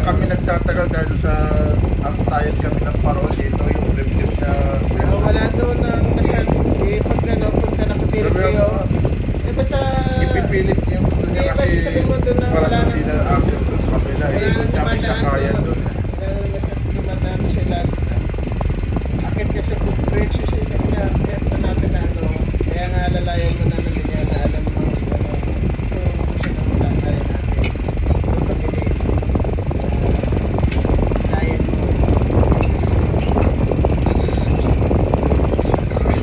kami nagtatagal dahil sa antayan kami ng parol dito, yung reviews na wala doon na masyado. Eh, pag gano'n, punta na katirin kayo. Eh, basta... ipipilit niya gusto niya kasi parang hindi na active doon sa kapila. Eh, doon niya may sakayan doon. Wala na masyado dumadaan sila. Akit ka sa footbridge, siya kaya pa natin na ano. Kaya nga alalayan mo na natin yan na alam mo kung siya na malalaya natin. Kung pabilis. Layan mo.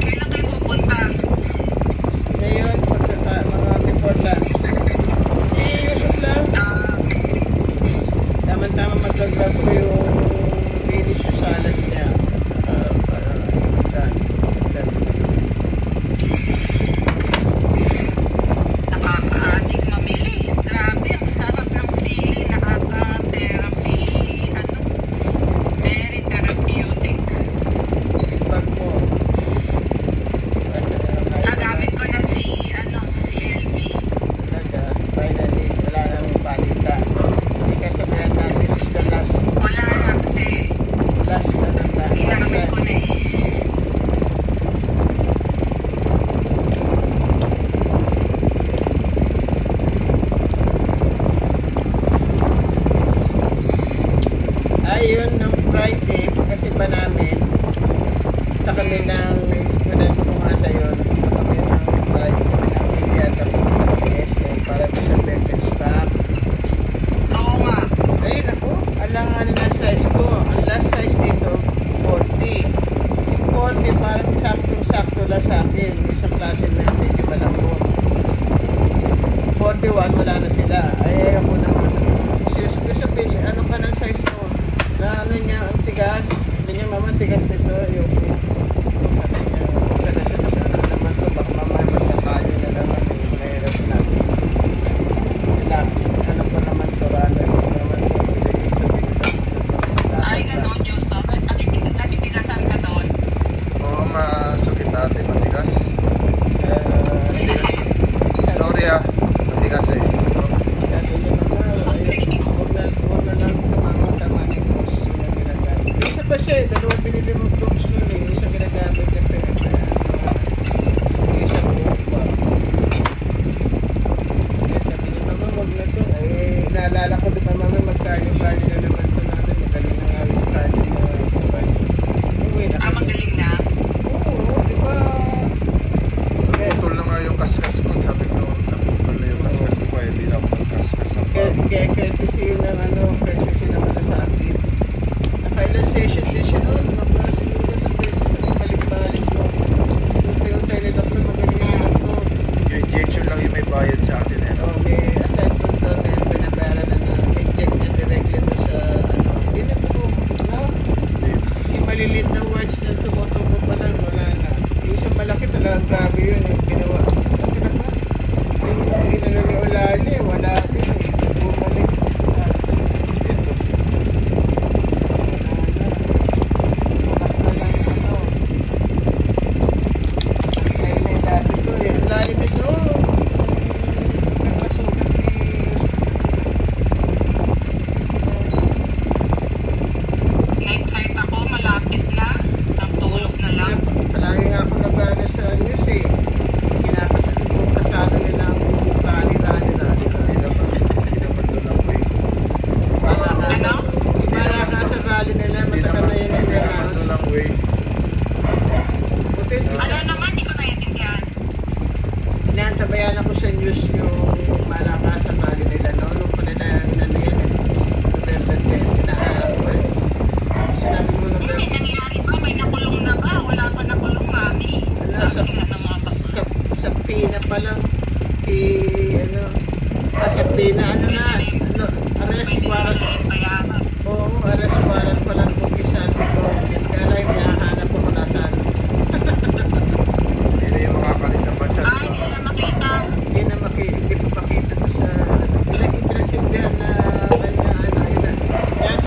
Kailan kayo pupunta? Ngayon, mga before lunch. Si Yusuf lang. Tama-tama mag-grab ko yung delicious salas niya. Para Nakakaadik mamili. Grabe, ang sarap ng feeling. Nakaka-therapy. Very therapeutic. bag mo. Nagamit ko na si LV. Talaga, finally, wala nang balita. Hindi ka sabihan na this is the last Wala na kasi ginamit ko na eh. Ayun, nung Friday, kasi pa namin, kita kami ng student ko nga sa yun. Kita kami ng Friday, kami ng India, kami ng SM, para doon sa birthday staff. Oo nga. Ayun ako, alang ano na size ko. Ang last size dito, 40. Yung 40, parang saktong-sakto lang sa akin. Yung sa klase natin, yung malako. 41, wala na sila. Ay, ayaw ko naman. Seriously, sabihin, ano ka ng size mo? Na ano niya, ang tigas. Sabi niya, mama, tigas nito. Yung sabi niya, taga-seryoso na naman to. Baka mama, magkakayo na naman. Mahirap na. Ano pa naman to, ano naman to. Ay, gano'n, Joseph. Natitigasan ka doon. Oo, masakit natin, matigas. Sorry matigas eh. Sabi niya, mama, huwag na lang tumama-tama ni Boss. Isa pa siya eh, dalawang binili mong clothes nun eh.